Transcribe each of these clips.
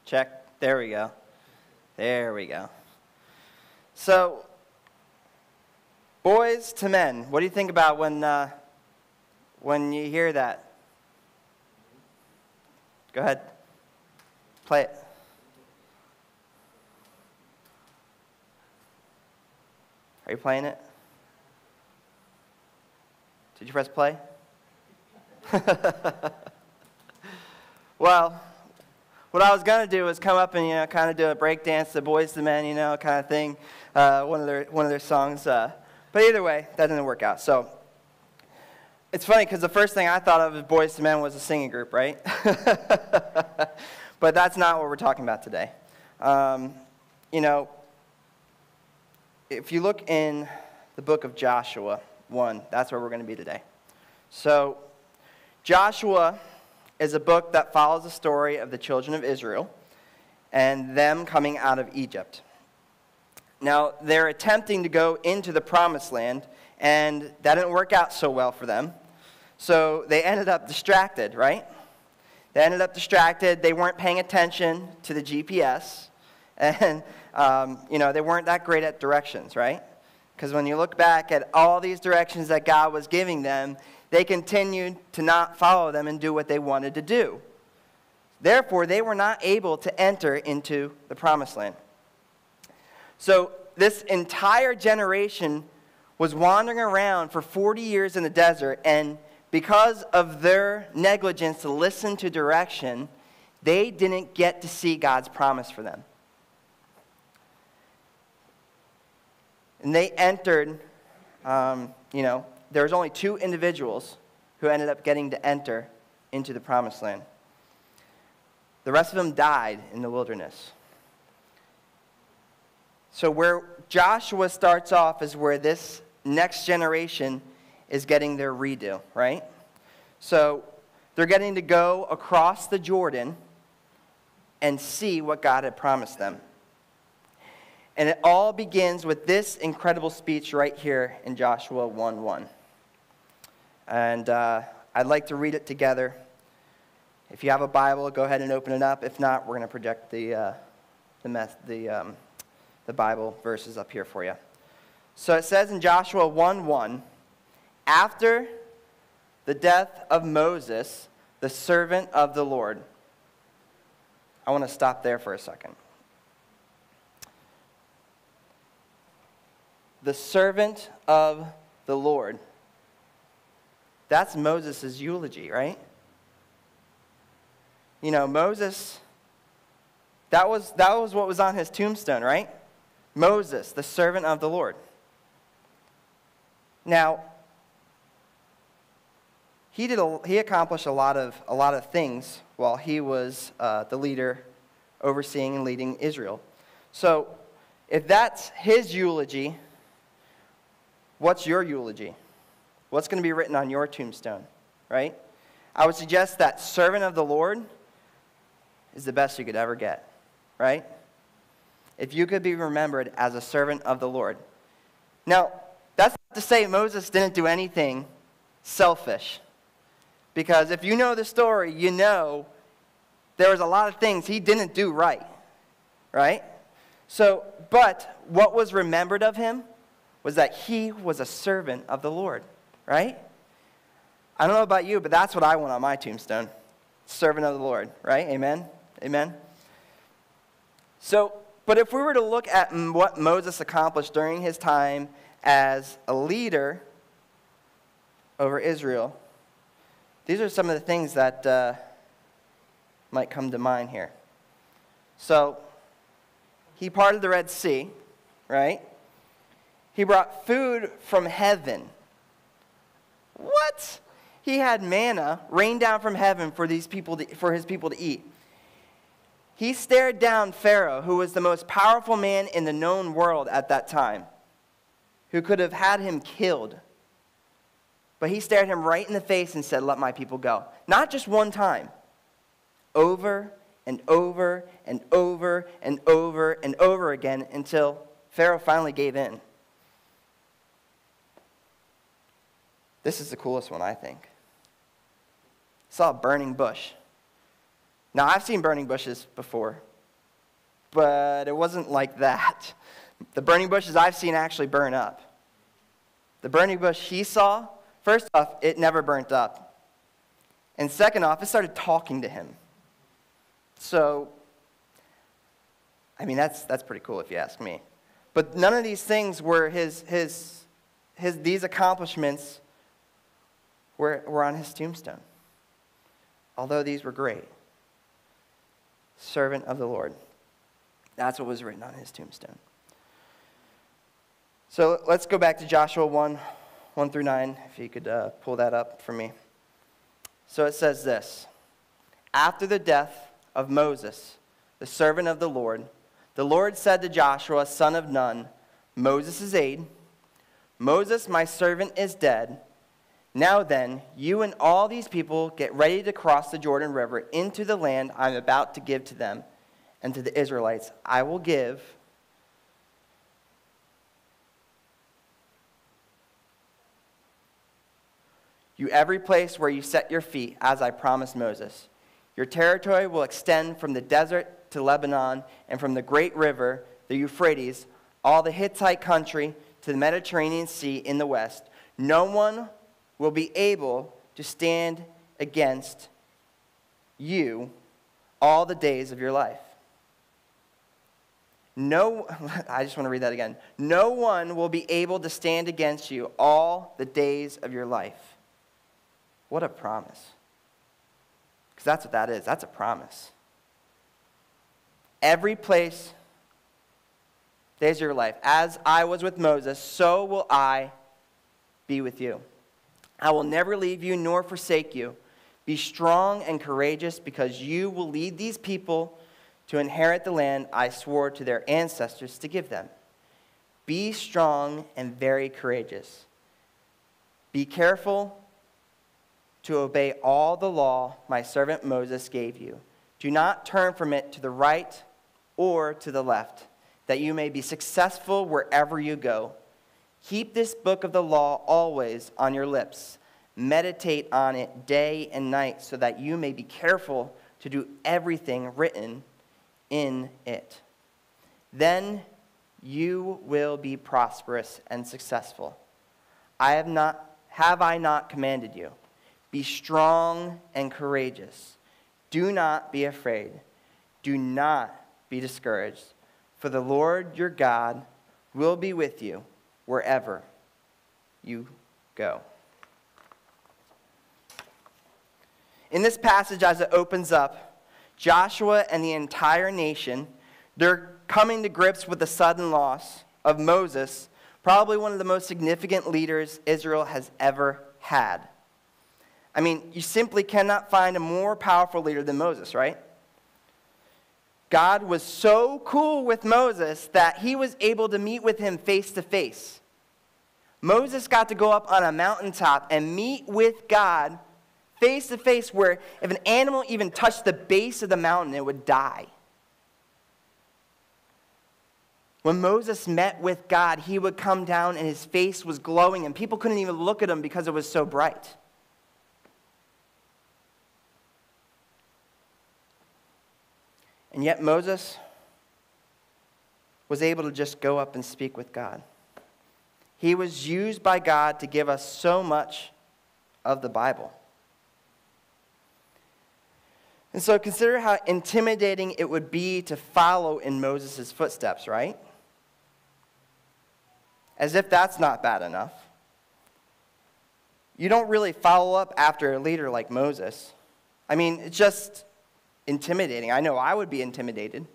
Check. There we go. There we go. So, boys to men, what do you think about when you hear that? Go ahead. Play it. Are you playing it? Did you press play? Well, what I was going to do was come up and, kind of do a break dance, the Boys to Men, kind of thing, one of their songs. But either way, that didn't work out. So it's funny because the first thing I thought of as Boys to Men was a singing group, right? But that's not what we're talking about today. If you look in the book of Joshua 1, that's where we're going to be today. So Joshua is a book that follows the story of the children of Israel and them coming out of Egypt. Now, they're attempting to go into the promised land, and that didn't work out so well for them. So they ended up distracted, right? They ended up distracted. They weren't paying attention to the GPS, and they weren't that great at directions, right? Because when you look back at all these directions that God was giving them, they continued to not follow them and do what they wanted to do. Therefore, they were not able to enter into the promised land. So this entire generation was wandering around for 40 years in the desert, and because of their negligence to listen to direction, they didn't get to see God's promise for them. And they entered, there was only 2 individuals who ended up getting to enter into the promised land. The rest of them died in the wilderness. So where Joshua starts off is where this next generation is getting their redo, right? So they're getting to go across the Jordan and see what God had promised them. And it all begins with this incredible speech right here in Joshua 1:1. And I'd like to read it together. If you have a Bible, go ahead and open it up. If not, we're going to project the Bible verses up here for you. So it says in Joshua 1:1, after the death of Moses, the servant of the Lord. I want to stop there for a second. The servant of the Lord. That's Moses' eulogy, right? Moses, that was what was on his tombstone, right? Moses, the servant of the Lord. Now, he accomplished a lot of things while he was the leader overseeing and leading Israel. So, if that's his eulogy, what's your eulogy? What's going to be written on your tombstone, right? I would suggest that servant of the Lord is the best you could ever get, right? If you could be remembered as a servant of the Lord. Now, that's not to say Moses didn't do anything selfish. Because if you know the story, you know there was a lot of things he didn't do right, right? So, but what was remembered of him was that he was a servant of the Lord, right? I don't know about you, but that's what I want on my tombstone. Servant of the Lord, right? Amen? Amen? So, but if we were to look at what Moses accomplished during his time as a leader over Israel, these are some of the things that might come to mind here. So, he parted the Red Sea, right? He brought food from heaven. What? He had manna rain down from heaven for his people to eat. He stared down Pharaoh, who was the most powerful man in the known world at that time, who could have had him killed. But he stared him right in the face and said, "Let my people go." Not just one time. Over and over and over and over and over again until Pharaoh finally gave in. This is the coolest one, I think. I saw a burning bush. Now, I've seen burning bushes before, but it wasn't like that. The burning bushes I've seen actually burn up. The burning bush he saw, first off, it never burnt up. And second off, it started talking to him. So, I mean, that's pretty cool if you ask me. But none of these things were these accomplishments were on his tombstone. Although these were great. Servant of the Lord. That's what was written on his tombstone. So let's go back to Joshua 1 through 9, if you could pull that up for me. So it says this: After the death of Moses, the servant of the Lord said to Joshua, son of Nun, Moses' aide, Moses, my servant, is dead. Now then, you and all these people get ready to cross the Jordan River into the land I'm about to give to them and to the Israelites. I will give you every place where you set your feet, as I promised Moses. Your territory will extend from the desert to Lebanon and from the great river, the Euphrates, all the Hittite country to the Mediterranean Sea in the west. No one will be able to stand against you all the days of your life. I just want to read that again. No one will be able to stand against you all the days of your life. What a promise. Because that's what that is. That's a promise. Every place, days of your life, as I was with Moses, so will I be with you. I will never leave you nor forsake you. Be strong and courageous, because you will lead these people to inherit the land I swore to their ancestors to give them. Be strong and very courageous. Be careful to obey all the law my servant Moses gave you. Do not turn from it to the right or to the left, that you may be successful wherever you go. Keep this book of the law always on your lips. Meditate on it day and night, so that you may be careful to do everything written in it. Then you will be prosperous and successful. Have I not commanded you? Be strong and courageous. Do not be afraid. Do not be discouraged. For the Lord your God will be with you wherever you go. In this passage, as it opens up, Joshua and the entire nation, they're coming to grips with the sudden loss of Moses, probably one of the most significant leaders Israel has ever had. I mean, you simply cannot find a more powerful leader than Moses, right? God was so cool with Moses that he was able to meet with him face to face. Moses got to go up on a mountaintop and meet with God face to face, where if an animal even touched the base of the mountain, it would die. When Moses met with God, he would come down and his face was glowing, and people couldn't even look at him because it was so bright. And yet Moses was able to just go up and speak with God. He was used by God to give us so much of the Bible. And so consider how intimidating it would be to follow in Moses' footsteps, right? As if that's not bad enough. You don't really follow up after a leader like Moses. I mean, it's just intimidating. I know I would be intimidated.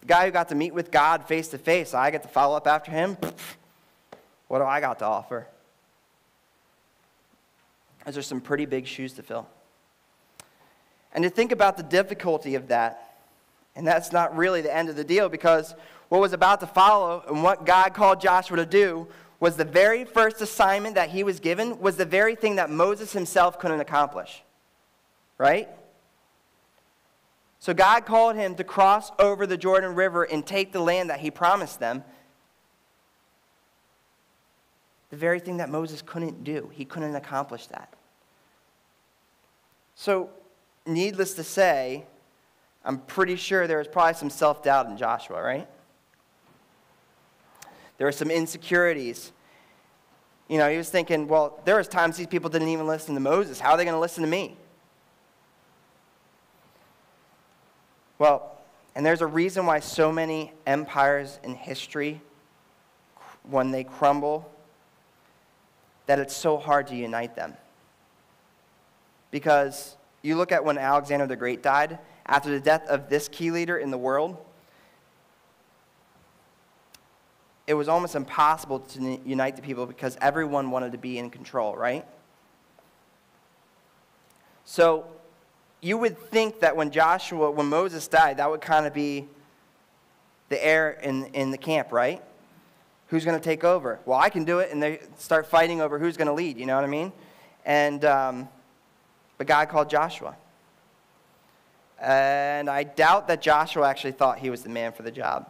The guy who got to meet with God face to face, I get to follow up after him. What do I got to offer? Those are some pretty big shoes to fill. And to think about the difficulty of that, and that's not really the end of the deal, because what was about to follow and what God called Joshua to do was the very first assignment that he was given, was the very thing that Moses himself couldn't accomplish. Right? So God called him to cross over the Jordan River and take the land that he promised them. The very thing that Moses couldn't do. He couldn't accomplish that. So, needless to say, I'm pretty sure there was probably some self-doubt in Joshua, right? There were some insecurities. You know, he was thinking, well, there was times these people didn't even listen to Moses. How are they going to listen to me? Well, and there's a reason why so many empires in history, when they crumble, that it's so hard to unite them. Because you look at when Alexander the Great died, after the death of this key leader in the world, it was almost impossible to unite the people because everyone wanted to be in control, right? So you would think that when Moses died, that would kind of be the heir in the camp, right? Who's going to take over? Well, I can do it, and they start fighting over who's going to lead, you know what I mean? And but God called Joshua. And I doubt that Joshua actually thought he was the man for the job.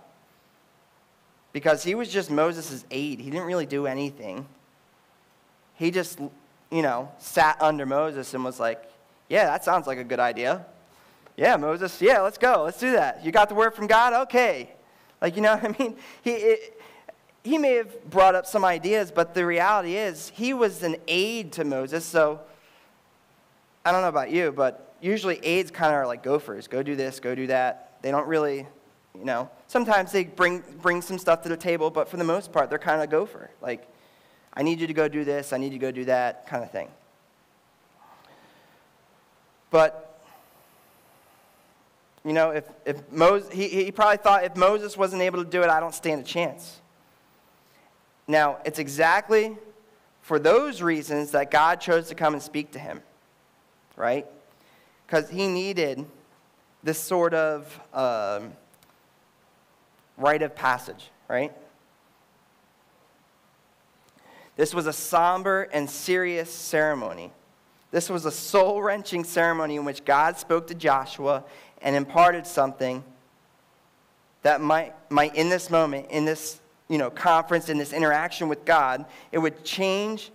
Because he was just Moses' aide. He didn't really do anything. He just, sat under Moses and was like, yeah, that sounds like a good idea. Yeah, Moses, yeah, let's go. Let's do that. You got the word from God? Okay. Like, you know what I mean? He may have brought up some ideas, but the reality is he was an aide to Moses. So I don't know about you, but usually aides kind of are like gophers. Go do this, go do that. They don't really, sometimes they bring some stuff to the table, but for the most part, they're kind of a gopher. Like, I need you to go do this, I need you to go do that kind of thing. But, if Moses, he probably thought if Moses wasn't able to do it, I don't stand a chance. Now, it's exactly for those reasons that God chose to come and speak to him, right? Because he needed this sort of rite of passage, right? This was a somber and serious ceremony. This was a soul-wrenching ceremony in which God spoke to Joshua and imparted something that might in this moment, in this conference, in this interaction with God, it would change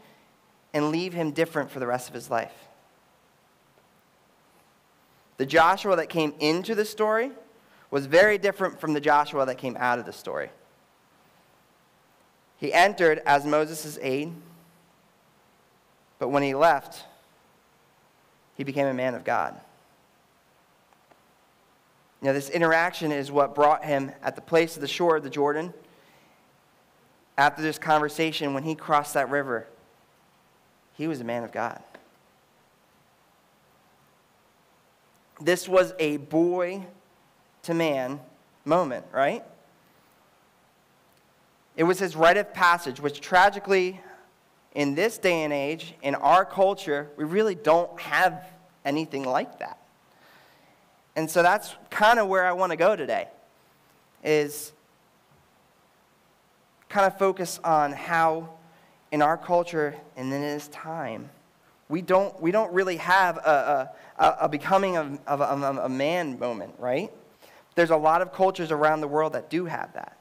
and leave him different for the rest of his life. The Joshua that came into the story was very different from the Joshua that came out of the story. He entered as Moses' aide, but when he left, he became a man of God. This interaction is what brought him at the place of the shore of the Jordan. After this conversation, when he crossed that river, he was a man of God. This was a boy-to-man moment, right? It was his rite of passage, which tragically, in this day and age, in our culture, we really don't have anything like that. And so that's kind of where I want to go today, is kind of focus on how in our culture and in this time, we don't really have a becoming of a man moment, right? There's a lot of cultures around the world that do have that.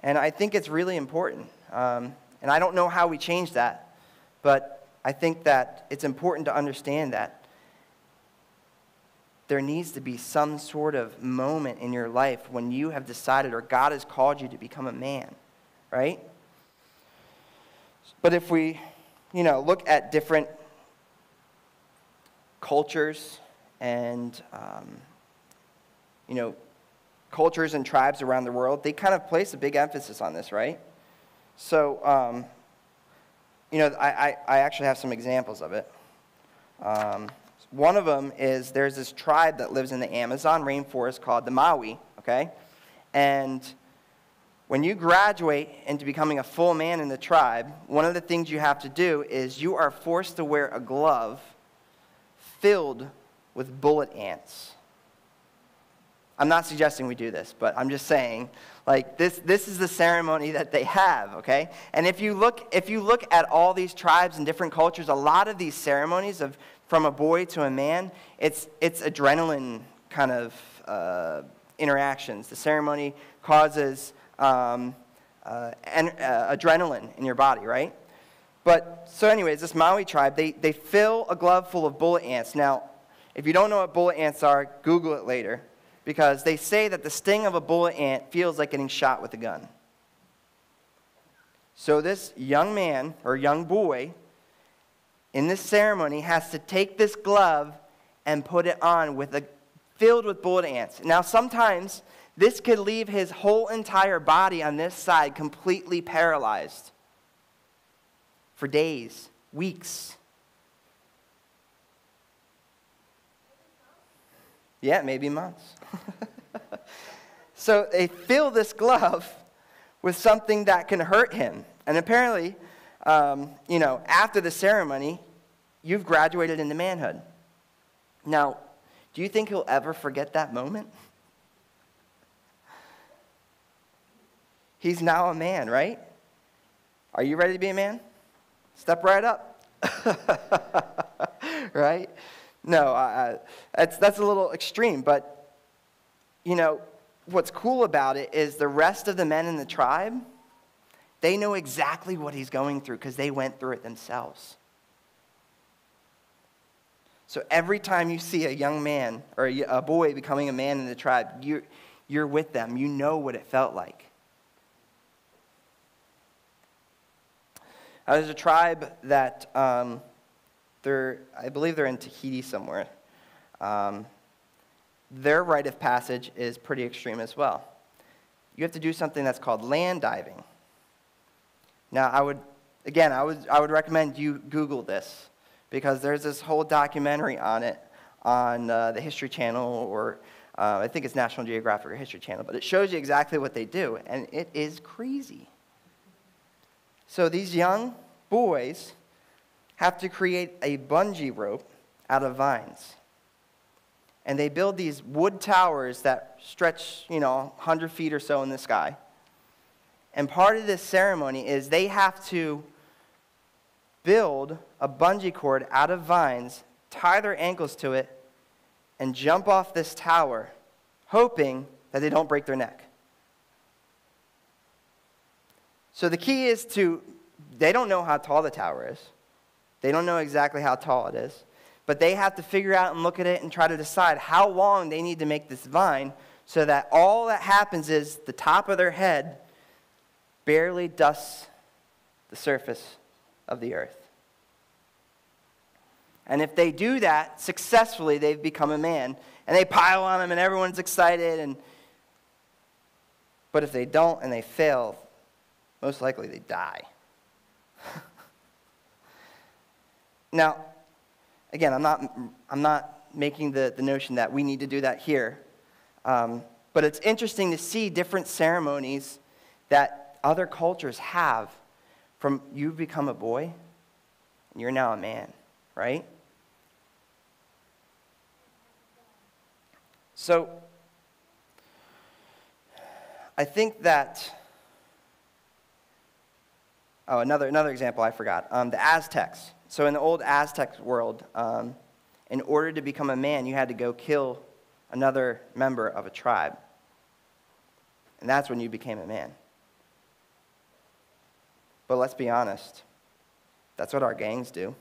And I think it's really important. And I don't know how we change that, but I think that it's important to understand that there needs to be some sort of moment in your life when you have decided or God has called you to become a man, right? But if we, look at different cultures and, cultures and tribes around the world, they kind of place a big emphasis on this, right? So, I actually have some examples of it. One of them is there's this tribe that lives in the Amazon rainforest called the Maui, okay? And when you graduate into becoming a full man in the tribe, one of the things you have to do is you are forced to wear a glove filled with bullet ants. I'm not suggesting we do this, but I'm just saying, like, this is the ceremony that they have, okay? And if you look at all these tribes and different cultures, a lot of these ceremonies of from a boy to a man, it's adrenaline kind of interactions. The ceremony causes adrenaline in your body, right? But, so anyways, this Maui tribe, they fill a glove full of bullet ants. Now, if you don't know what bullet ants are, Google it later. because they say that the sting of a bullet ant feels like getting shot with a gun. So this young man or young boy in this ceremony has to take this glove and put it on filled with bullet ants. Now sometimes this could leave his whole entire body on this side completely paralyzed for days, weeks. Yeah, maybe months. So they fill this glove with something that can hurt him. And apparently, after the ceremony, you've graduated into manhood. Now, do you think he'll ever forget that moment? He's now a man, right? Are you ready to be a man? Step right up. Right? No, that's a little extreme, but, what's cool about it is the rest of the men in the tribe, they know exactly what he's going through because they went through it themselves. So every time you see a young man or a boy becoming a man in the tribe, you're with them. You know what it felt like. There's a tribe that I believe they're in Tahiti somewhere. Their rite of passage is pretty extreme as well. You have to do something that's called land diving. Now, I would recommend you Google this because there's this whole documentary on it on the History Channel or I think it's National Geographic or History Channel, but it shows you exactly what they do, and it is crazy. So these young boys have to create a bungee rope out of vines. And they build these wood towers that stretch, 100 feet or so in the sky. And part of this ceremony is they have to build a bungee cord out of vines, tie their ankles to it, and jump off this tower, hoping that they don't break their neck. So the key is they don't know how tall the tower is. They don't know exactly how tall it is. But they have to figure out and look at it and try to decide how long they need to make this vine so that all that happens is the top of their head barely dusts the surface of the earth. And if they do that successfully, they've become a man. And they pile on them and everyone's excited. But if they don't and they fail, most likely they die. Now, again, I'm not making the notion that we need to do that here. But it's interesting to see different ceremonies that other cultures have from you become a boy and you're now a man, right? So I think that, another example I forgot, the Aztecs. So in the old Aztec world, in order to become a man, you had to go kill another member of a tribe. And that's when you became a man. But let's be honest, that's what our gangs do.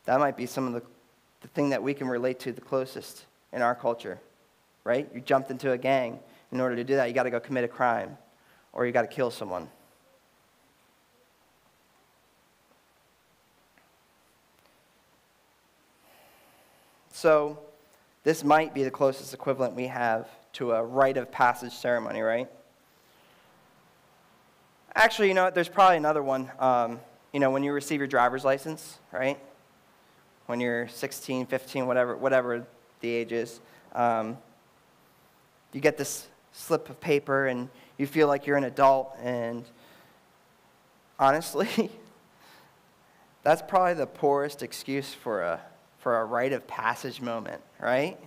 That might be some of the thing that we can relate to the closest in our culture, right? You jumped into a gang. In order to do that, you got to go commit a crime, or you got to kill someone. So this might be the closest equivalent we have to a rite of passage ceremony, right? Actually, there's probably another one. When you receive your driver's license, right? When you're 16, 15, whatever the age is, you get this slip of paper and you feel like you're an adult, and honestly, that's probably the poorest excuse for a rite of passage moment, right?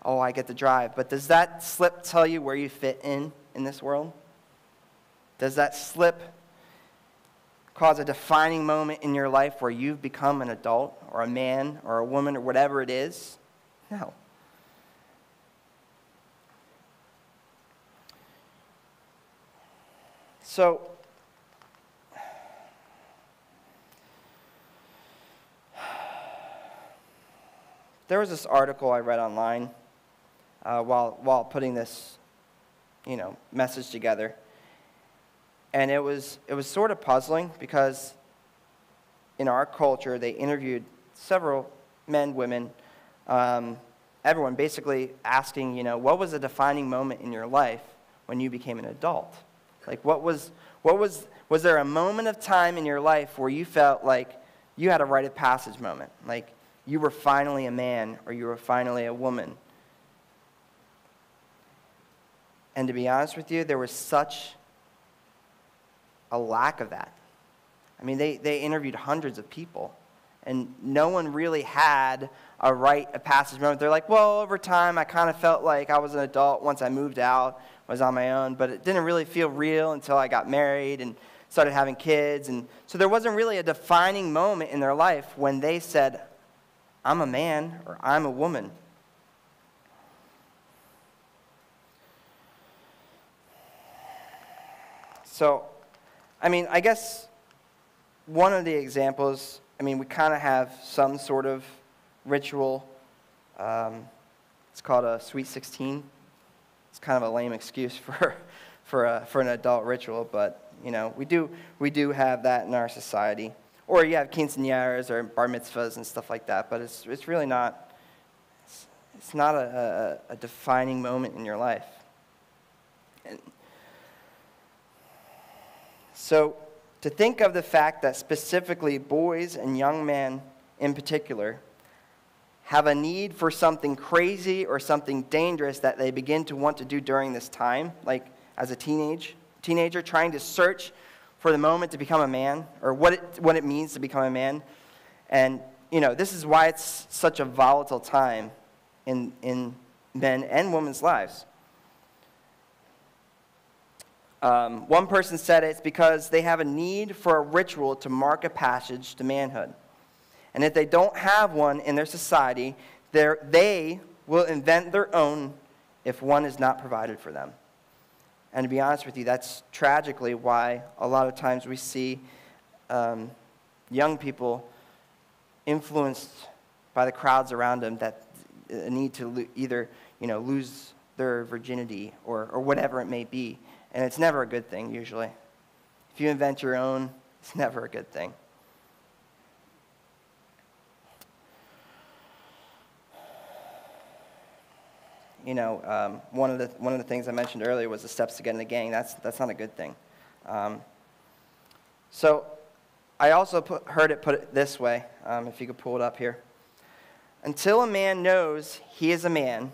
Oh, I get to drive. But does that slip tell you where you fit in this world? Does that slip cause a defining moment in your life where you've become an adult or a man or a woman or whatever it is? No. So, there was this article I read online while putting this, message together. And it was sort of puzzling because in our culture, they interviewed several men, women, everyone basically asking, what was a defining moment in your life when you became an adult? Like, was there a moment of time in your life where you felt like you had a rite of passage moment? Like, you were finally a man or you were finally a woman? And to be honest with you, there was such a lack of that. I mean, they interviewed hundreds of people, and no one really had a rite of passage moment. They're like, well, over time, I kind of felt like I was an adult once I moved out, was on my own, but it didn't really feel real until I got married and started having kids. And so there wasn't really a defining moment in their life when they said, I'm a man or I'm a woman. So, I guess one of the examples, we kind of have some sort of ritual. It's called a Sweet 16. It's kind of a lame excuse for an adult ritual, but we do have that in our society. Or you have quinceañeras or bar mitzvahs and stuff like that, but it's really not. It's not a defining moment in your life. And so to think of the fact that specifically boys and young men in particular have a need for something crazy or something dangerous that they begin to want to do during this time, like as a teenager trying to search for the moment to become a man, or what it means to become a man. And, this is why it's such a volatile time in men and women's lives. One person said it's because they have a need for a ritual to mark a passage to manhood. And if they don't have one in their society, they will invent their own if one is not provided for them. And to be honest with you, that's tragically why a lot of times we see young people influenced by the crowds around them that need to either lose their virginity or whatever it may be. And it's never a good thing, usually. If you invent your own, it's never a good thing. One of the things I mentioned earlier was the steps to get in the gang. That's not a good thing. So I also heard it put this way, if you could pull it up here. Until a man knows he is a man,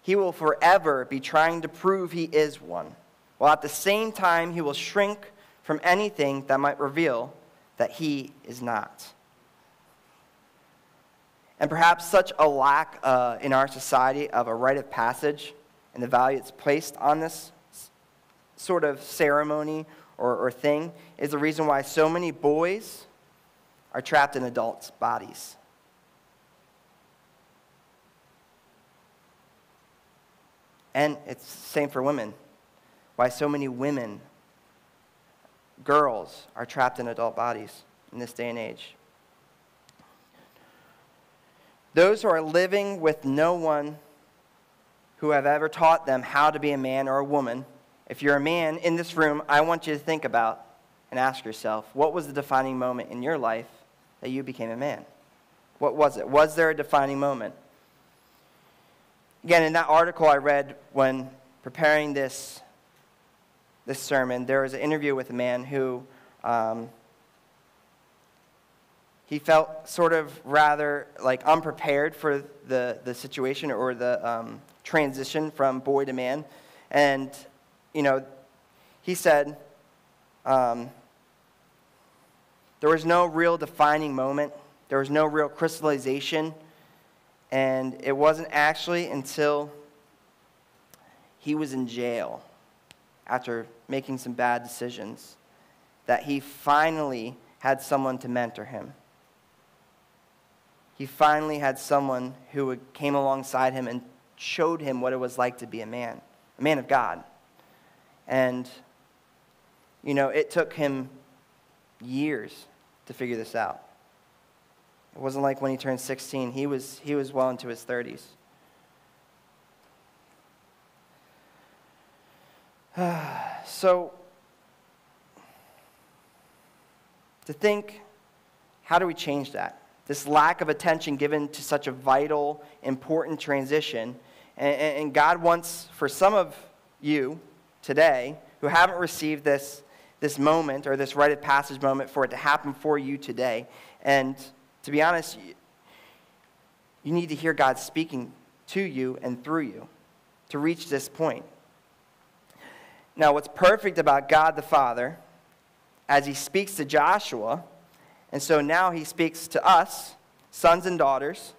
he will forever be trying to prove he is one, while at the same time he will shrink from anything that might reveal that he is not. And perhaps such a lack in our society of a rite of passage and the value it's placed on this sort of ceremony or thing is the reason why so many boys are trapped in adults' bodies. And it's the same for women. Why so many women, girls, are trapped in adult bodies in this day and age. Those who are living with no one who have ever taught them how to be a man or a woman, if you're a man in this room, I want you to think about and ask yourself, what was the defining moment in your life that you became a man? What was it? Was there a defining moment? Again, in that article I read when preparing this sermon, there was an interview with a man who he felt sort of rather like unprepared for the situation or the transition from boy to man. And, he said there was no real defining moment. There was no real crystallization. And it wasn't actually until he was in jail after making some bad decisions that he finally had someone to mentor him. He finally had someone who came alongside him and showed him what it was like to be a man of God. And, it took him years to figure this out. It wasn't like when he turned 16. He was well into his 30s. So, to think, how do we change that? This lack of attention given to such a vital, important transition. And God wants, for some of you today who haven't received this moment or this rite of passage moment, for it to happen for you today. And to be honest, you need to hear God speaking to you and through you to reach this point. Now, what's perfect about God the Father, as he speaks to Joshua, and so now he speaks to us, sons and daughters,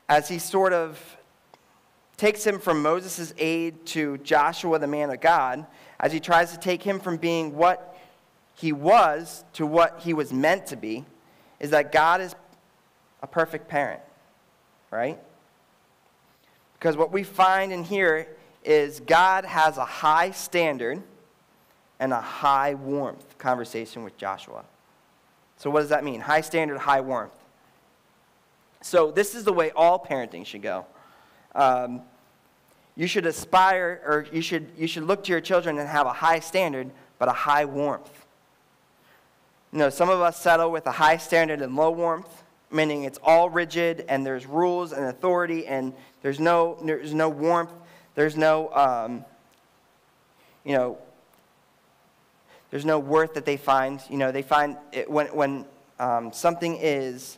as he sort of takes him from Moses' aid to Joshua, the man of God, as he tries to take him from being what he was to what he was meant to be, is that God is a perfect parent, right? Because what we find in here is God has a high standard and a high warmth conversation with Joshua. So what does that mean? High standard, high warmth. So this is the way all parenting should go. You should aspire, or you should look to your children and have a high standard, but a high warmth. You know, some of us settle with a high standard and low warmth, meaning it's all rigid and there's rules and authority and there's no warmth, there's no there's no worth that they find. You know, they find it when something is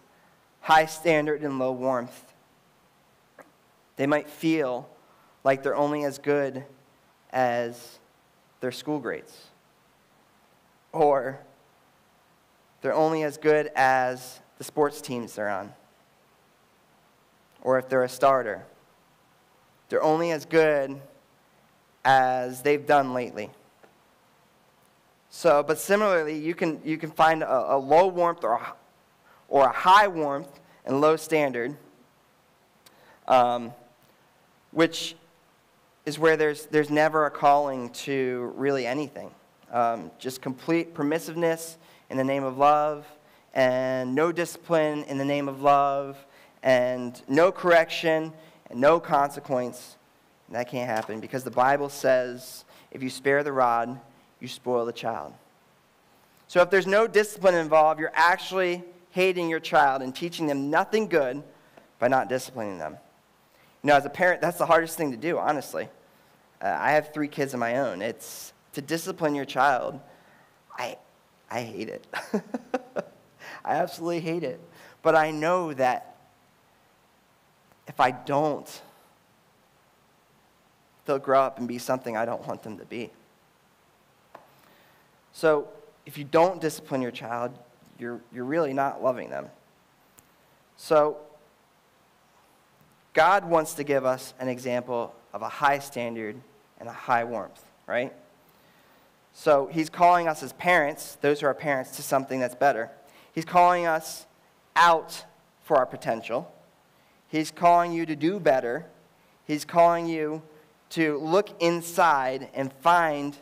high standard and low warmth, they might feel like they're only as good as their school grades, or they're only as good as the sports teams they're on, or if they're a starter, they're only as good as they've done lately. So, but similarly, you can find a low warmth or a high warmth and low standard, which is where there's never a calling to really anything. Just complete permissiveness in the name of love, and no discipline in the name of love, and no correction and no consequence. And that can't happen because the Bible says, if you spare the rod, you spoil the child. So if there's no discipline involved, you're actually hating your child and teaching them nothing good by not disciplining them. You know, as a parent, that's the hardest thing to do, honestly. I have 3 kids of my own. It's to discipline your child. I hate it. I absolutely hate it. But I know that if I don't, they'll grow up and be something I don't want them to be. So if you don't discipline your child, you're really not loving them. So God wants to give us an example of a high standard and a high warmth, right? So he's calling us as parents, those who are parents, to something that's better. He's calling us out for our potential. He's calling you to do better. He's calling you to look inside and find,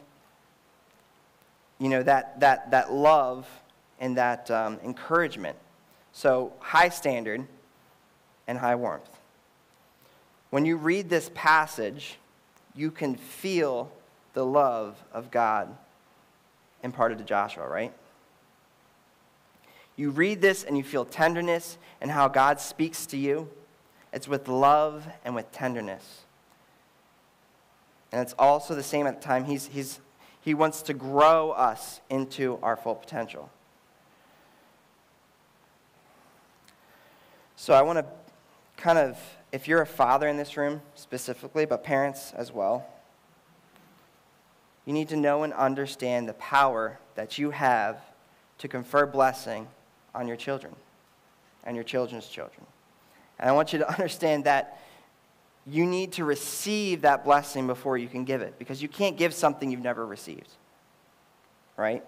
you know, that love and that encouragement. So high standard and high warmth. When you read this passage, you can feel the love of God imparted to Joshua, right? You read this and you feel tenderness and how God speaks to you. It's with love and with tenderness. And it's also the same at the time. He wants to grow us into our full potential. So I want to kind of, if you're a father in this room specifically, but parents as well, you need to know and understand the power that you have to confer blessing on your children and your children's children. And I want you to understand that you need to receive that blessing before you can give it, because you can't give something you've never received, right?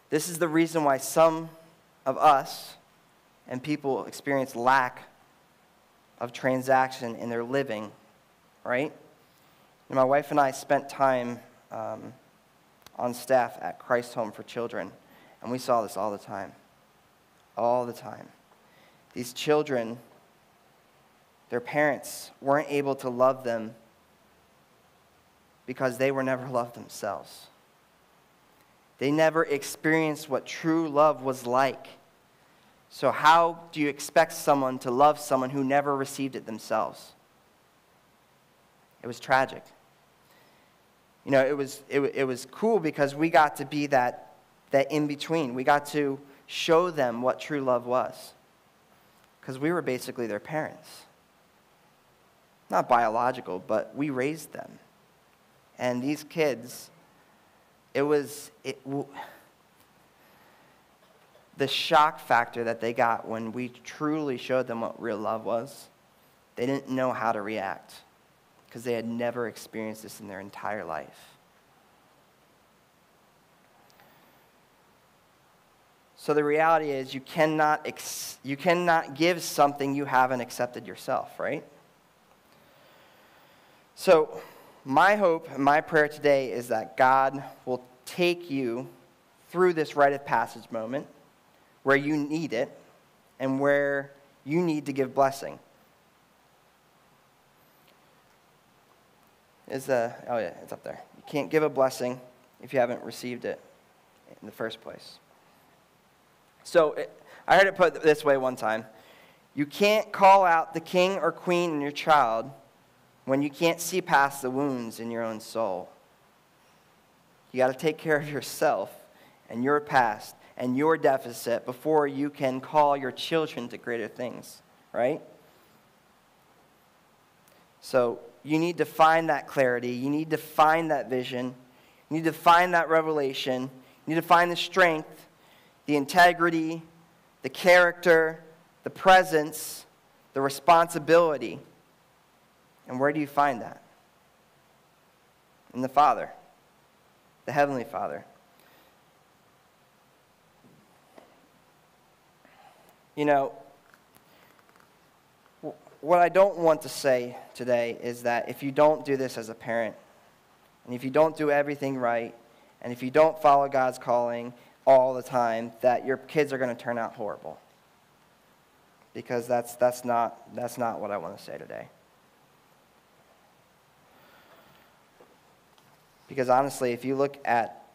This is the reason why some of us and people experience lack of transaction in their living, right? And my wife and I spent time on staff at Christ Home for Children, and we saw this all the time. All the time. These children, their parents weren't able to love them because they were never loved themselves. They never experienced what true love was like. So how do you expect someone to love someone who never received it themselves? It was tragic. You know, it was cool because we got to be that in-between. We got to show them what true love was. Because we were basically their parents. Not biological, but we raised them. And these kids, the shock factor that they got when we truly showed them what real love was, they didn't know how to react because they had never experienced this in their entire life. So the reality is you cannot give something you haven't accepted yourself, right? So my hope and my prayer today is that God will take you through this rite of passage moment where you need it and where you need to give blessing. It's up there. You can't give a blessing if you haven't received it in the first place. So I heard it put this way one time. You can't call out the king or queen in your child when you can't see past the wounds in your own soul. You got to take care of yourself and your past and your deficit before you can call your children to greater things, right? So you need to find that clarity. You need to find that vision. You need to find that revelation. You need to find the strength, the integrity, the character, the presence, the responsibility. And where do you find that? In the Father, the Heavenly Father. You know, what I don't want to say today is that if you don't do this as a parent, and if you don't do everything right, and if you don't follow God's calling all the time, that your kids are going to turn out horrible. Because that's not what I want to say today. Because honestly, if you look at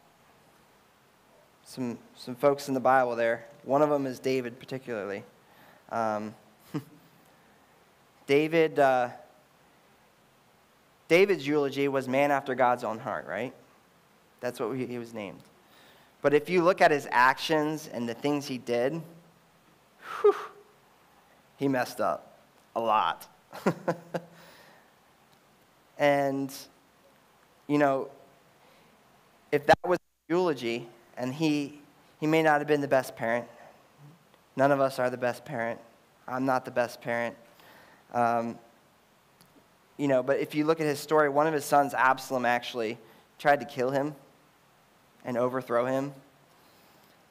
some folks in the Bible there, one of them is David particularly. David's eulogy was man after God's own heart, right? That's what he was named. But if you look at his actions and the things he did, he messed up a lot. And, you know, if that was eulogy, and he may not have been the best parent. None of us are the best parent. I'm not the best parent. You know, but if you look at his story, one of his sons, Absalom, actually tried to kill him and overthrow him.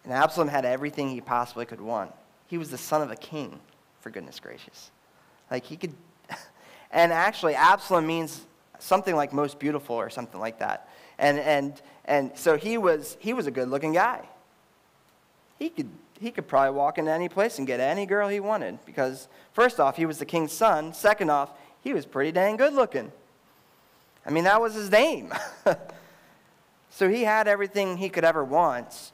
And Absalom had everything he possibly could want. He was the son of a king, for goodness gracious. Like he could, and actually Absalom means something like most beautiful or something like that. And so he was a good-looking guy. He could probably walk into any place and get any girl he wanted because first off, he was the king's son. Second off, he was pretty dang good-looking. I mean, that was his name. So he had everything he could ever want,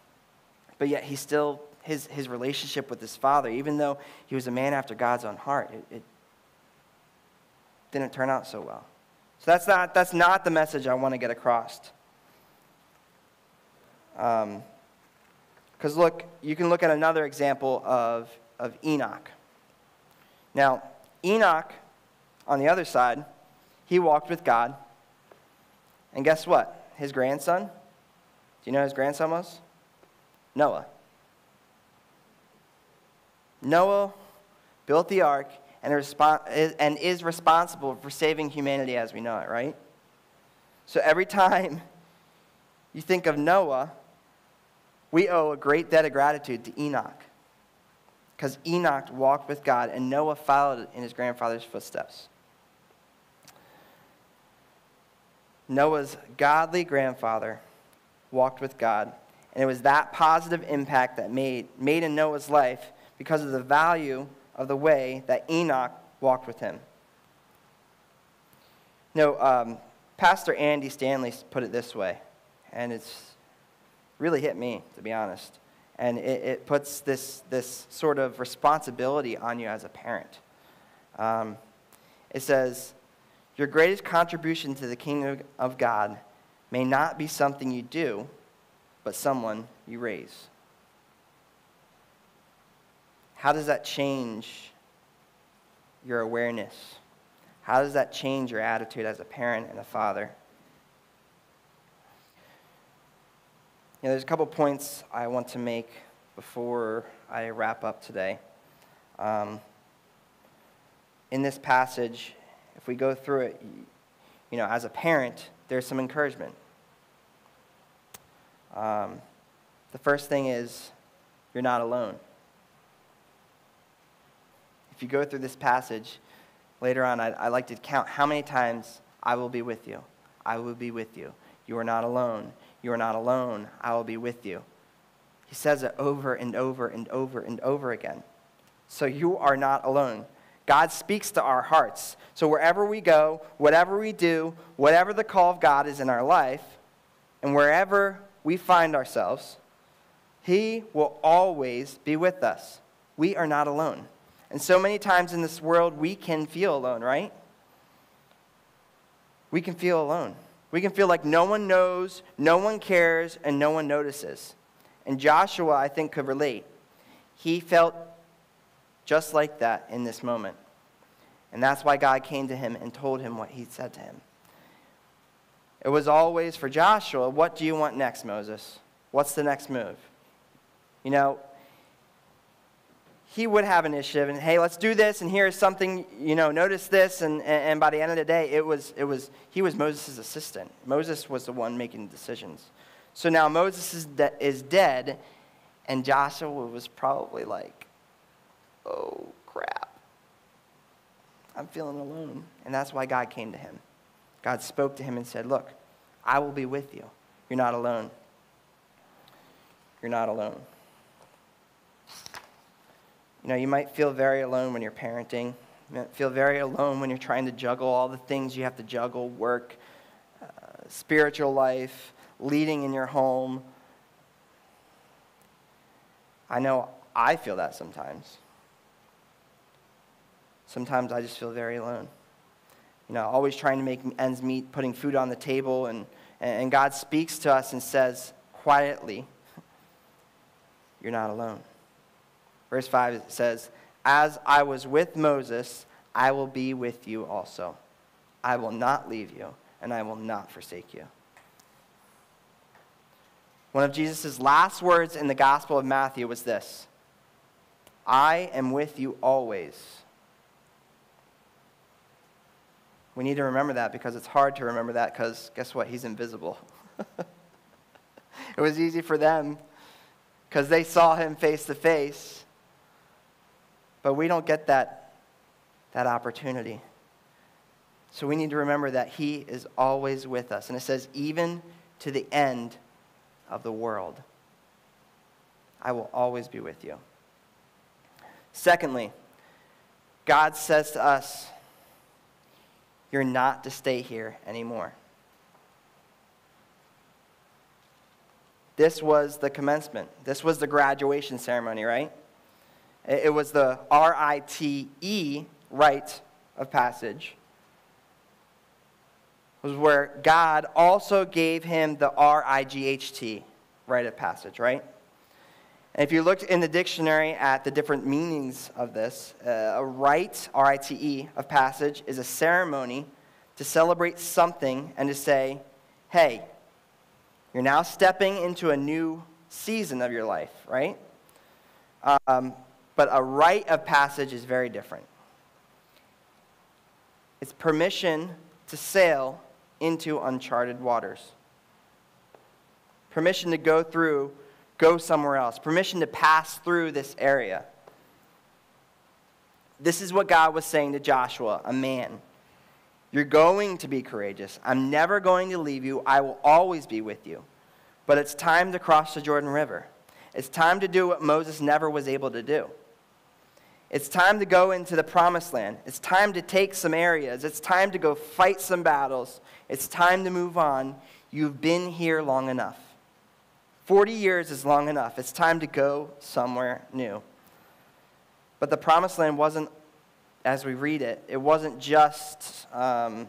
but yet he still, his relationship with his father, even though he was a man after God's own heart, it didn't turn out so well. So that's not the message I want to get across. Because look, you can look at another example of Enoch. Now, Enoch, on the other side, he walked with God. And guess what? His grandson, do you know who his grandson was? Noah. Noah built the ark and is responsible for saving humanity as we know it, right? So every time you think of Noah, we owe a great debt of gratitude to Enoch. Because Enoch walked with God and Noah followed in his grandfather's footsteps. Noah's godly grandfather walked with God, and it was that positive impact that made in Noah's life because of the value of the way that Enoch walked with him. Pastor Andy Stanley put it this way, and it's really hit me, to be honest. And it puts this sort of responsibility on you as a parent. It says, your greatest contribution to the kingdom of God may not be something you do, but someone you raise. How does that change your awareness? How does that change your attitude as a parent and a father? There's a couple points I want to make before I wrap up today. In this passage, if we go through it, as a parent, there's some encouragement. The first thing is, you're not alone. If you go through this passage, later on, I like to count how many times I will be with you. I will be with you. You are not alone. You are not alone. I will be with you. He says it over and over and over and over again. So you are not alone. God speaks to our hearts. So wherever we go, whatever we do, whatever the call of God is in our life, and wherever we find ourselves, He will always be with us. We are not alone. And so many times in this world, we can feel alone, right? We can feel alone. We can feel like no one knows, no one cares, and no one notices. And Joshua, I think, could relate. He felt just like that in this moment. And that's why God came to him and told him what He said to him. It was always for Joshua, what do you want next, Moses? What's the next move? He would have initiative, and hey, let's do this, and here's something, notice this, and by the end of the day, he was Moses' assistant. Moses was the one making decisions. So now Moses is dead, and Joshua was probably like, oh, crap. I'm feeling alone. And that's why God came to him. God spoke to him and said, look, I will be with you. You're not alone. You're not alone. You might feel very alone when you're parenting. You might feel very alone when you're trying to juggle all the things you have to juggle, work, spiritual life, leading in your home. I know I feel that sometimes. Sometimes I just feel very alone. Always trying to make ends meet, putting food on the table, and God speaks to us and says quietly, you're not alone. Verse 5 says, as I was with Moses, I will be with you also. I will not leave you, and I will not forsake you. One of Jesus' last words in the Gospel of Matthew was this, I am with you always. We need to remember that because it's hard to remember that because guess what? He's invisible. It was easy for them because they saw Him face to face. But we don't get that opportunity. So we need to remember that He is always with us. And it says, even to the end of the world, I will always be with you. Secondly, God says to us, you're not to stay here anymore. This was the commencement. This was the graduation ceremony, right? It was the R-I-T-E, rite of passage. It was where God also gave him the R-I-G-H-T, rite of passage, right? And if you looked in the dictionary at the different meanings of this, a rite, R-I-T-E, of passage is a ceremony to celebrate something and to say, hey, you're now stepping into a new season of your life, right? But a rite of passage is very different. It's permission to sail into uncharted waters. Permission to go somewhere else. Permission to pass through this area. This is what God was saying to Joshua, a man. You're going to be courageous. I'm never going to leave you. I will always be with you. But it's time to cross the Jordan River. It's time to do what Moses never was able to do. It's time to go into the promised land. It's time to take some areas. It's time to go fight some battles. It's time to move on. You've been here long enough. 40 years is long enough. It's time to go somewhere new. But the promised land wasn't, as we read it, it wasn't just, the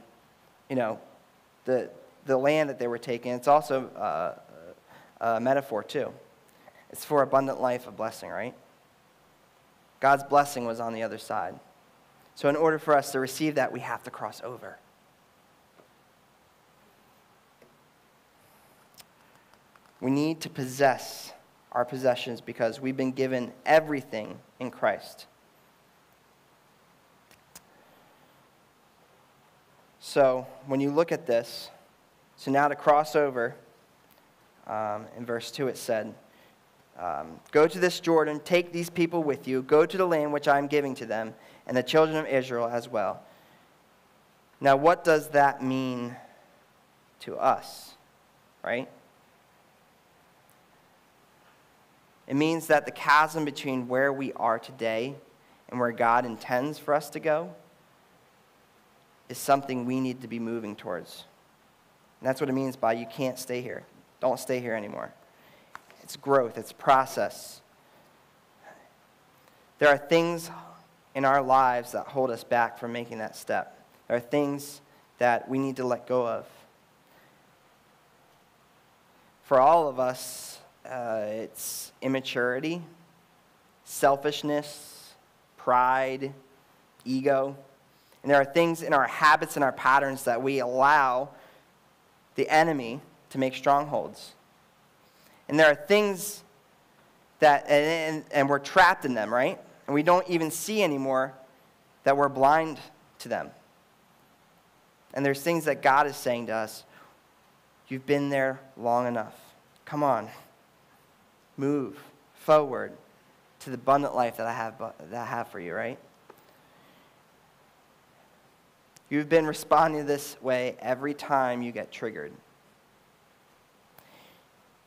land that they were taking. It's also a metaphor too. It's for abundant life, a blessing, right? God's blessing was on the other side. So in order for us to receive that, we have to cross over. We need to possess our possessions because we've been given everything in Christ. So when you look at this, so now to cross over, in verse 2 it said, go to this Jordan, take these people with you, go to the land which I am giving to them, and the children of Israel as well. Now what does that mean to us, right? It means that the chasm between where we are today and where God intends for us to go is something we need to be moving towards. And that's what it means by you can't stay here. Don't stay here anymore. It's growth. It's process. There are things in our lives that hold us back from making that step. There are things that we need to let go of. For all of us, it's immaturity, selfishness, pride, ego. And there are things in our habits and our patterns that we allow the enemy to make strongholds. And there are things that, and we're trapped in them, right? And we don't even see anymore that we're blind to them. And there's things that God is saying to us, you've been there long enough. Come on. Move forward to the abundant life that I have for you, right? You've been responding this way every time you get triggered.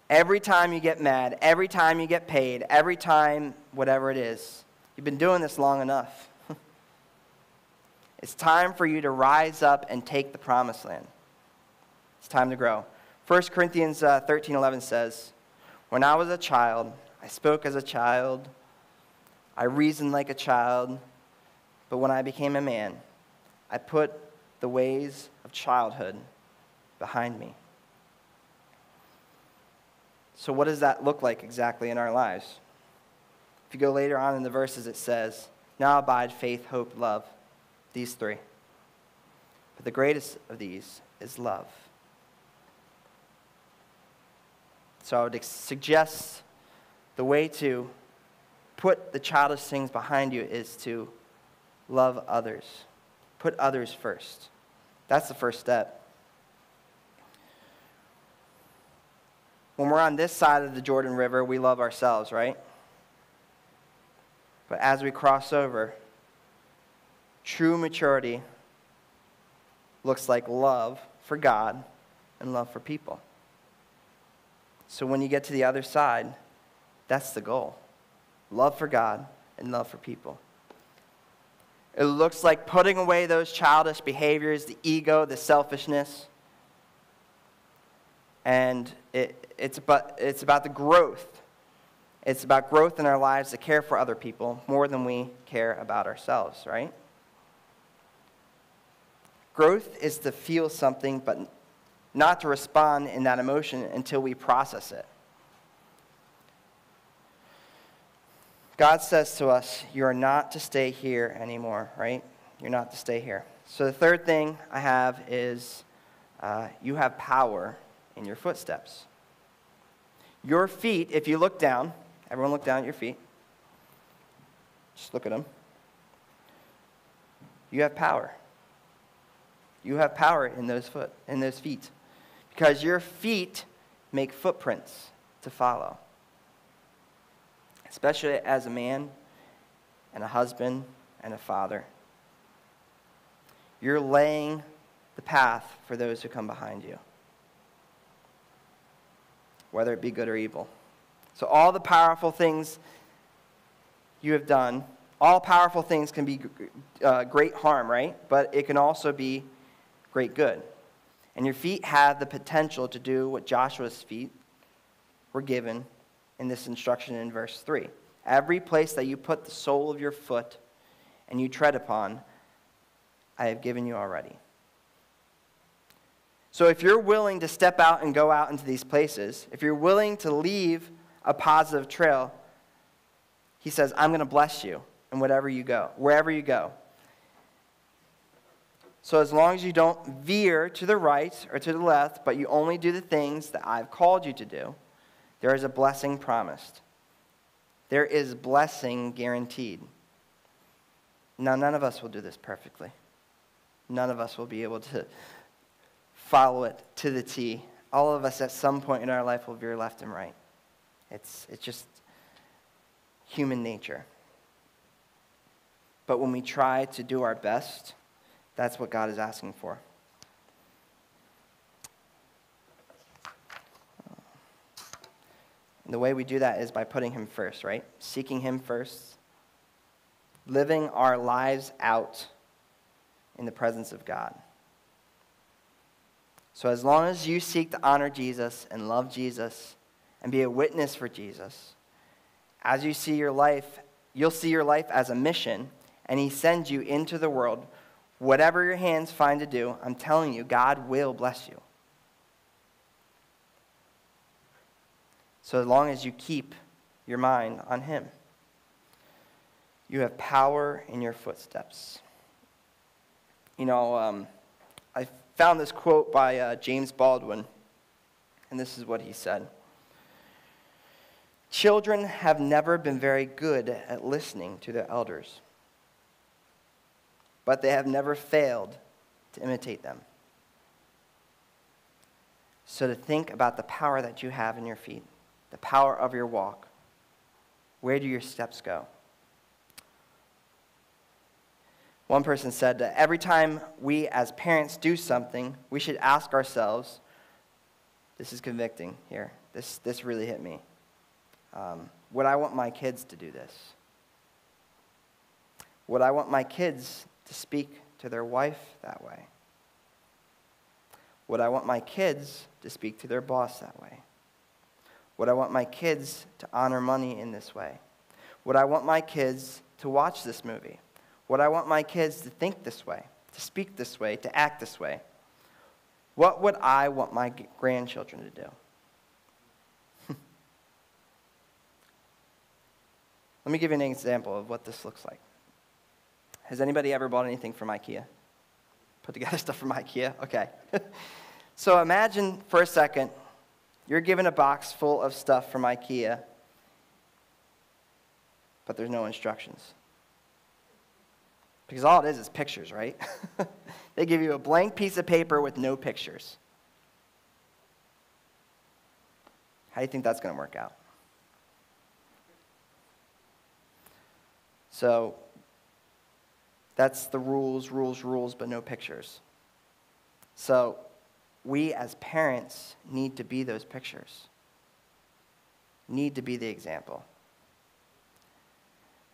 Every time you get mad, every time you get paid, every time whatever it is. You've been doing this long enough. It's time for you to rise up and take the promised land. It's time to grow. 1 Corinthians 13:11 says, when I was a child, I spoke as a child, I reasoned like a child, but when I became a man, I put the ways of childhood behind me. So what does that look like exactly in our lives? If you go later on in the verses, it says, now abide faith, hope, love, these three. But the greatest of these is love. So I would suggest the way to put the childish things behind you is to love others. Put others first. That's the first step. When we're on this side of the Jordan River, we love ourselves, right? But as we cross over, true maturity looks like love for God and love for people. So when you get to the other side, that's the goal. Love for God and love for people. It looks like putting away those childish behaviors, the ego, the selfishness. And it's about the growth. It's about growth in our lives to care for other people more than we care about ourselves, right? Growth is to feel something, but not to respond in that emotion until we process it. God says to us, you're not to stay here anymore, right? You're not to stay here. So the third thing I have is you have power in your footsteps. Your feet, if you look down, everyone look down at your feet. Just look at them. You have power. You have power in those feet. Because your feet make footprints to follow. Especially as a man and a husband and a father. You're laying the path for those who come behind you. Whether it be good or evil. So all the powerful things you have done all powerful things can be great harm, right? But it can also be great good. And your feet have the potential to do what Joshua's feet were given in this instruction in verse 3. Every place that you put the sole of your foot and you tread upon, I have given you already. So if you're willing to step out and go out into these places, if you're willing to leave a positive trail, he says, I'm going to bless you in wherever you go. So as long as you don't veer to the right or to the left, but you only do the things that I've called you to do, there is a blessing promised. There is blessing guaranteed. Now, none of us will do this perfectly. None of us will be able to follow it to the T. All of us at some point in our life will veer left and right. It's just human nature. But when we try to do our best, that's what God is asking for. And the way we do that is by putting him first, right? Seeking him first. Living our lives out in the presence of God. So as long as you seek to honor Jesus and love Jesus and be a witness for Jesus, as you see your life, you'll see your life as a mission, and he sends you into the world. Whatever your hands find to do, I'm telling you, God will bless you. So as long as you keep your mind on him, you have power in your footsteps. I found this quote by James Baldwin, and this is what he said. Children have never been very good at listening to their elders, but they have never failed to imitate them. So to think about the power that you have in your feet, the power of your walk, where do your steps go? One person said that every time we as parents do something, we should ask ourselves, this is convicting here, this really hit me. Would I want my kids to do this? Would I want my kids to speak to their wife that way? Would I want my kids to speak to their boss that way? Would I want my kids to honor money in this way? Would I want my kids to watch this movie? Would I want my kids to think this way, to speak this way, to act this way? What would I want my grandchildren to do? Let me give you an example of what this looks like. Has anybody ever bought anything from IKEA? Put together stuff from IKEA? Okay. So imagine for a second, you're given a box full of stuff from IKEA, but there's no instructions. Because all it is pictures, right? They give you a blank piece of paper with no pictures. How do you think that's going to work out? So that's the rules, but no pictures. So we as parents need to be those pictures. Need to be the example.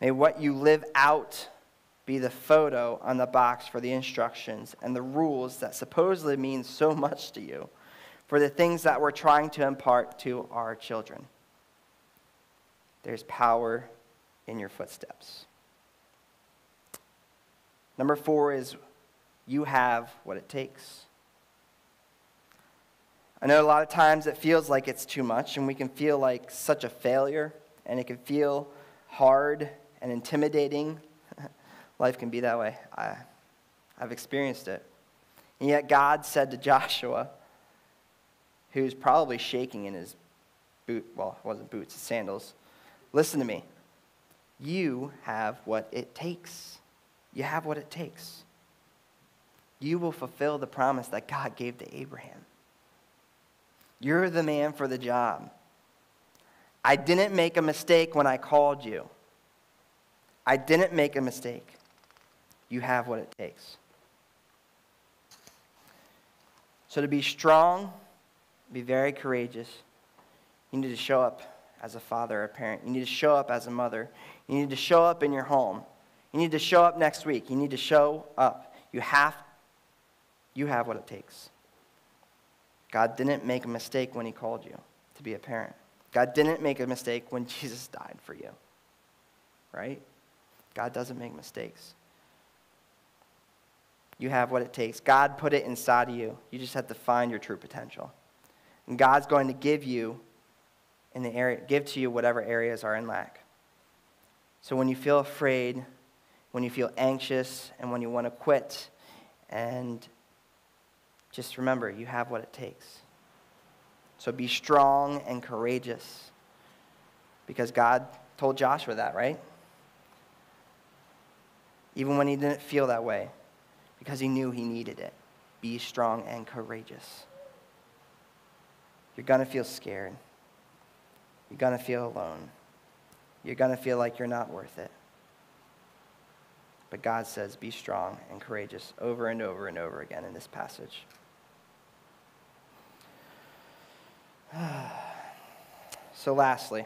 May what you live out be the photo on the box for the instructions and the rules that supposedly mean so much to you for the things that we're trying to impart to our children. There's power in your footsteps. Number 4 is you have what it takes. I know a lot of times it feels like it's too much, and we can feel like such a failure, and it can feel hard and intimidating. Life can be that way. I've experienced it. And yet God said to Joshua, who's probably shaking in his it wasn't boots, it's sandals, listen to me. You have what it takes. You have what it takes. You will fulfill the promise that God gave to Abraham. You're the man for the job. I didn't make a mistake when I called you. I didn't make a mistake. You have what it takes. So to be strong, be very courageous, you need to show up as a father or a parent. You need to show up as a mother. You need to show up in your home. You need to show up next week. You need to show up. You have what it takes. God didn't make a mistake when he called you to be a parent. God didn't make a mistake when Jesus died for you. Right? God doesn't make mistakes. You have what it takes. God put it inside of you. You just have to find your true potential. And God's going to give to you whatever areas are in lack. So when you feel afraid, when you feel anxious, and when you want to quit, and just remember, you have what it takes. So be strong and courageous, because God told Joshua that, right? Even when he didn't feel that way, because he knew he needed it. Be strong and courageous. You're going to feel scared. You're going to feel alone. You're going to feel like you're not worth it. But God says, be strong and courageous over and over and over again in this passage. So lastly,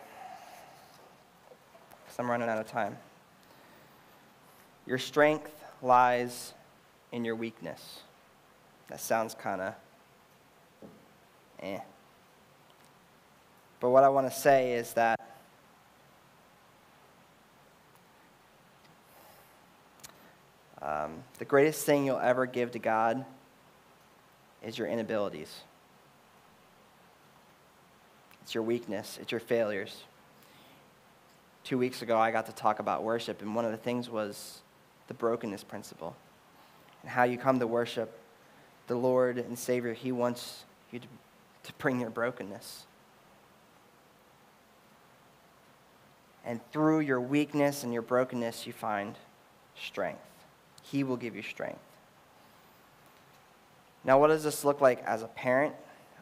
because I'm running out of time, your strength lies in your weakness. That sounds kind of But what I want to say is that the greatest thing you'll ever give to God is your inabilities. It's your weakness. It's your failures. 2 weeks ago, I got to talk about worship, and one of the things was the brokenness principle and how you come to worship the Lord and Savior. He wants you to bring your brokenness. And through your weakness and your brokenness, you find strength. He will give you strength. Now, what does this look like as a parent,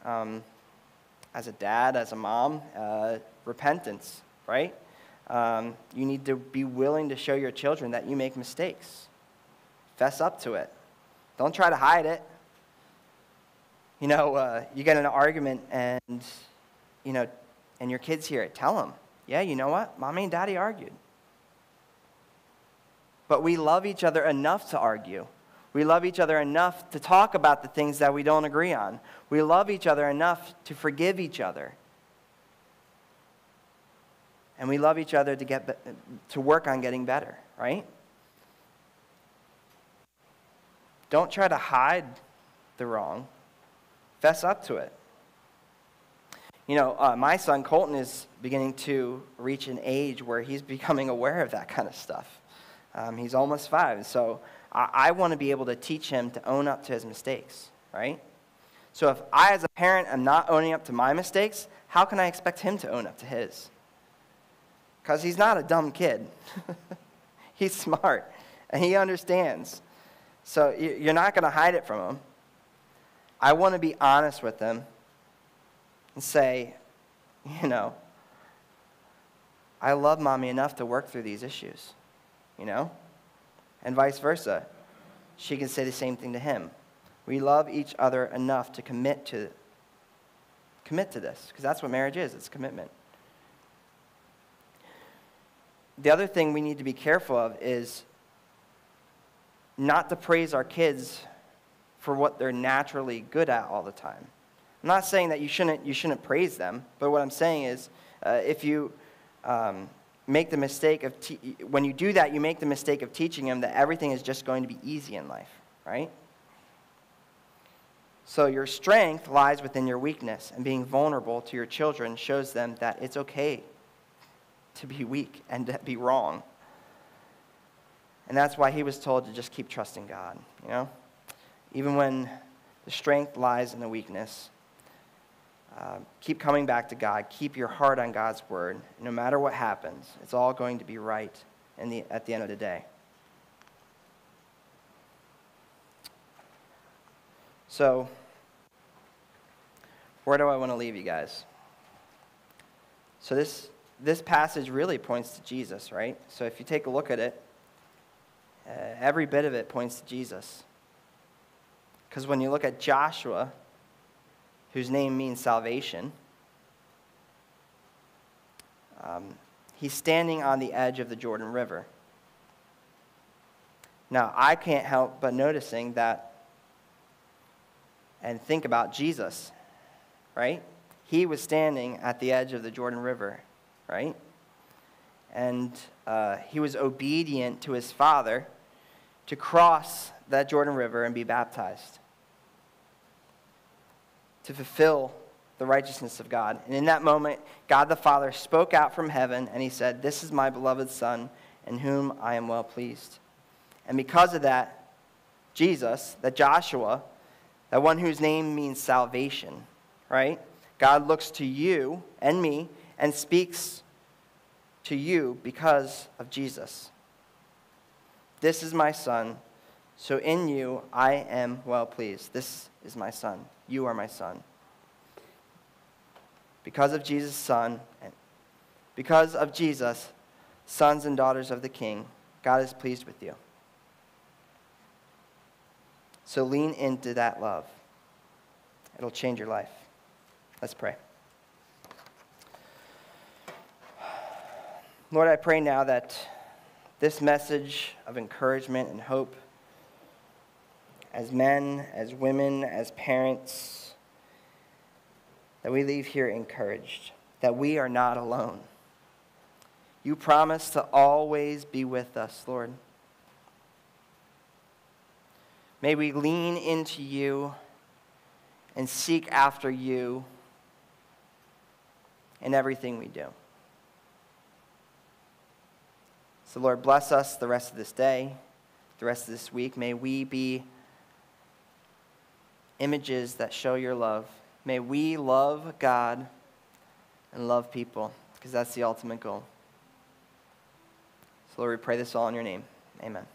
as a dad, as a mom? Repentance, right? You need to be willing to show your children that you make mistakes. Fess up to it. Don't try to hide it. You get in an argument and your kids hear it. Tell them, yeah, you know what? Mommy and Daddy argued. But we love each other enough to argue. We love each other enough to talk about the things that we don't agree on. We love each other enough to forgive each other. And we love each other to work on getting better, right? Don't try to hide the wrong. Fess up to it. My son Colton is beginning to reach an age where he's becoming aware of that kind of stuff. He's almost 5, so I want to be able to teach him to own up to his mistakes, right? So if I, as a parent, am not owning up to my mistakes, how can I expect him to own up to his? Because he's not a dumb kid. He's smart, and he understands. So you're not going to hide it from him. I want to be honest with him and say, I love Mommy enough to work through these issues, and vice versa. She can say the same thing to him. We love each other enough to commit to this, because that's what marriage is. It's commitment. The other thing we need to be careful of is not to praise our kids for what they're naturally good at all the time. I'm not saying that you shouldn't praise them, but what I'm saying is if you make the mistake of when you do that, you make the mistake of teaching them that everything is just going to be easy in life, right? So your strength lies within your weakness, and being vulnerable to your children shows them that it's okay to be weak and to be wrong. And that's why he was told to just keep trusting God, Even when the strength lies in the weakness, keep coming back to God. Keep your heart on God's word. No matter what happens, it's all going to be right at the end of the day. So, where do I want to leave you guys? So this passage really points to Jesus, right? So if you take a look at it, every bit of it points to Jesus. Because when you look at Joshua, whose name means salvation, he's standing on the edge of the Jordan River. Now, I can't help but noticing that and think about Jesus, right? He was standing at the edge of the Jordan River, right? And he was obedient to his Father to cross that Jordan River and be baptized, to fulfill the righteousness of God. And in that moment, God the Father spoke out from heaven, and he said, "This is my beloved Son, in whom I am well pleased." And because of that, Jesus, that Joshua, that one whose name means salvation, right? God looks to you and me and speaks to you because of Jesus. "This is my Son, so in you I am well pleased." This is my Son. You are my Son. Because of Jesus' Son, and because of Jesus, sons and daughters of the King, God is pleased with you. So lean into that love. It'll change your life. Let's pray. Lord, I pray now that this message of encouragement and hope, as men, as women, as parents, that we leave here encouraged, that we are not alone. You promise to always be with us, Lord. May we lean into you and seek after you in everything we do. So, Lord, bless us the rest of this day, the rest of this week. May we be images that show your love. May we love God and love people, because that's the ultimate goal. So, Lord, we pray this all in your name. Amen.